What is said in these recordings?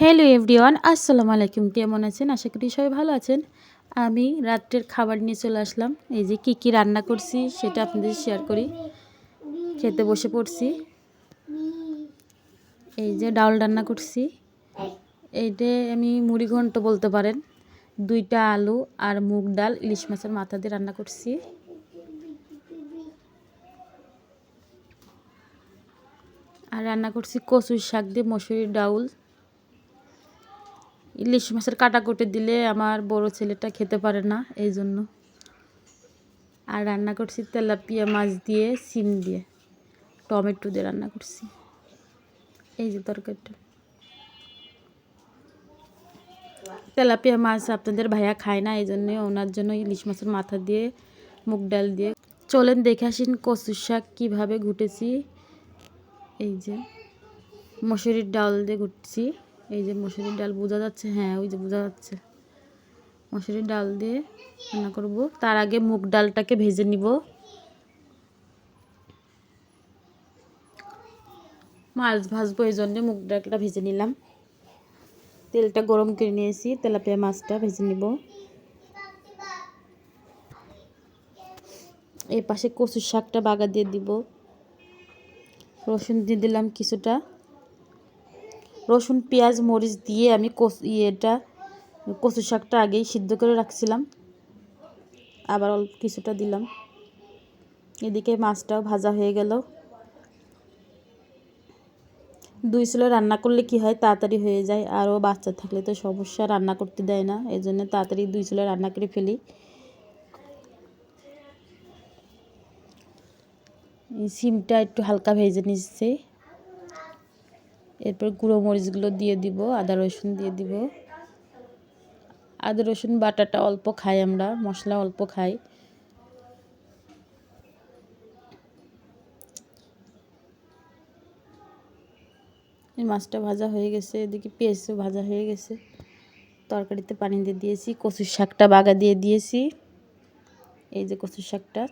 Hello everyone, আসসালামু আলাইকুম। কেমন আছেন? আশা করি সবাই ভালো আছেন। আমি রাত্রের খাবার নিয়ে চলে আসলাম। এই যে কী রান্না করছি সেটা আপনাদের শেয়ার করি। খেতে বসে পড়ছি। এই যে ডাল রান্না করছি। এইটা আমি মুড়ি ঘন্ট বলতে পারেন। 2টা আলু আর মুগ ডাল ইলিশ মাছের মাথা দিয়ে রান্না করছি। আর রান্না করছি কচুর শাক দিয়ে মসুরির ডাউল। ইলিশ মাছের কাটা কুটে দিলে আমার বড় ছেলেটা খেতে পারে না, এই জন্য। আর রান্না করছি তেলাপিয়া মাছ দিয়ে, সিম দিয়ে, টমেটো দিয়ে রান্না করছি। এই যে তরকারিটা। তেলাপিয়া মাছ আপনাদের ভাইয়া খায় না, এই জন্য ওনার জন্য ইলিশ মাছের মাথা দিয়ে মুগ ডাল দিয়ে। চলেন দেখে আসেন কচুর শাক কীভাবে ঘুটেছি। এই যে মসুরির ডাল দিয়ে ঘুটছি। এই যে মসুরির ডাল বোঝা যাচ্ছে, হ্যাঁ ওই যে বোঝা যাচ্ছে। মসুরির ডাল দিয়ে রান্না করব। তার আগে মুগ ডালটাকে ভেজে নিব। মাছ ভাজবো, এই জন্যে মুগ ডালটা ভেজে নিলাম। তেলটা গরম করে নিয়েছি, তেলাপিয়া মাছটা ভেজে নিব। এই পাশে কচুর শাকটা বাগা দিয়ে দিব। রসুন দিয়ে দিলাম কিছুটা। রসুন পেঁয়াজ মরিচ দিয়ে আমি কচুর শাকটা আগেই সিদ্ধ করে রাখছিলাম, আবার অল্প কিছুটা দিলাম। এদিকে মাছটাও ভাজা হয়ে গেল। 2 চুলায় রান্না করলে কি হয়, তাড়াতাড়ি হয়ে যায়। আরও বাচ্চা থাকলে তো সমস্যা, রান্না করতে দেয় না, এই জন্য তাড়াতাড়ি 2 চুলায় রান্না করে ফেলি। সিমটা একটু হালকা ভেজে নিচ্ছি। এরপর গুঁড়ো মরিচগুলো দিয়ে দিব, আদা রসুন দিয়ে দিব। আদা রসুন বাটাটা অল্প খাই আমরা, মশলা অল্প খাই। এই মাছটা ভাজা হয়ে গেছে, এদিকে পেঁয়াজও ভাজা হয়ে গেছে। তরকারিতে পানি দিয়ে দিয়েছি, কচুর শাকটা বাগা দিয়ে দিয়েছি। এই যে কচুর শাকটা।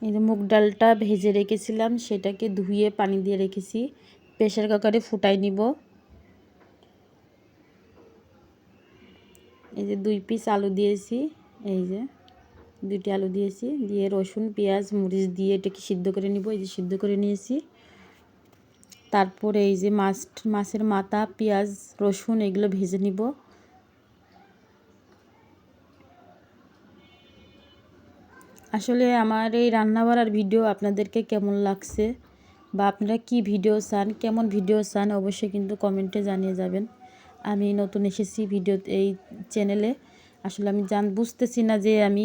এই যে মুগ ডালটা ভেজে রেখেছিলাম, সেটাকে ধুয়ে পানি দিয়ে রেখেছি। প্রেসার কুকারে ফুটাই নিব। এই যে 2 পিস আলু দিয়েছি। এই যে 2টি আলু দিয়েছি, দিয়ে রসুন পেঁয়াজ মরিচ দিয়ে এটাকে সিদ্ধ করে নিব। এই যে সিদ্ধ করে নিয়েছি। তারপরে এই যে মাছের মাথা, পেঁয়াজ রসুন এগুলো ভেজে নিব। আসলে আমার এই রান্নাবাড়ার ভিডিও আপনাদেরকে কেমন লাগছে, বা আপনারা কি ভিডিও চান, কেমন ভিডিও চান, অবশ্যই কিন্তু কমেন্টে জানিয়ে যাবেন। আমি নতুন এসেছি এই চ্যানেলে। আসলে আমি বুঝতেছি না যে আমি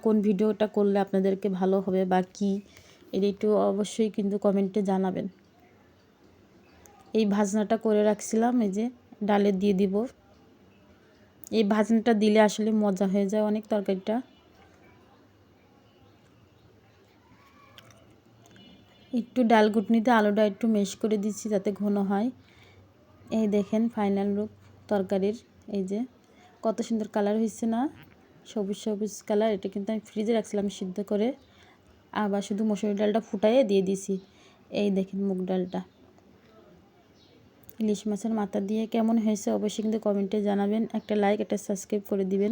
কোন ভিডিওটা করলে আপনাদেরকে ভালো হবে বা কি, এটা একটু অবশ্যই কিন্তু কমেন্টে জানাবেন। এই ভাজনাটা করে রাখছিলাম, এই যে ডালে দিয়ে দিব। এই ভাজনাটা দিলে আসলে মজা হয়ে যায় অনেক তরকারিটা। একটু ডাল ঘুটনিতে আলুটা একটু মেশ করে দিচ্ছি যাতে ঘন হয়। এই দেখেন ফাইনাল লুক তরকারির। এই যে কত সুন্দর কালার হয়েছে না, সবুজ সবুজ কালার। এটা কিন্তু আমি ফ্রিজে রাখছিলাম সিদ্ধ করে, আবার শুধু মসুর ডালটা ফুটাইয়ে দিয়ে দিছি। এই দেখেন মুগ ডালটা ইলিশ মাছের মাথা দিয়ে কেমন হয়েছে অবশ্যই কিন্তু কমেন্টে জানাবেন। একটা লাইক, একটা সাবস্ক্রাইব করে দিবেন।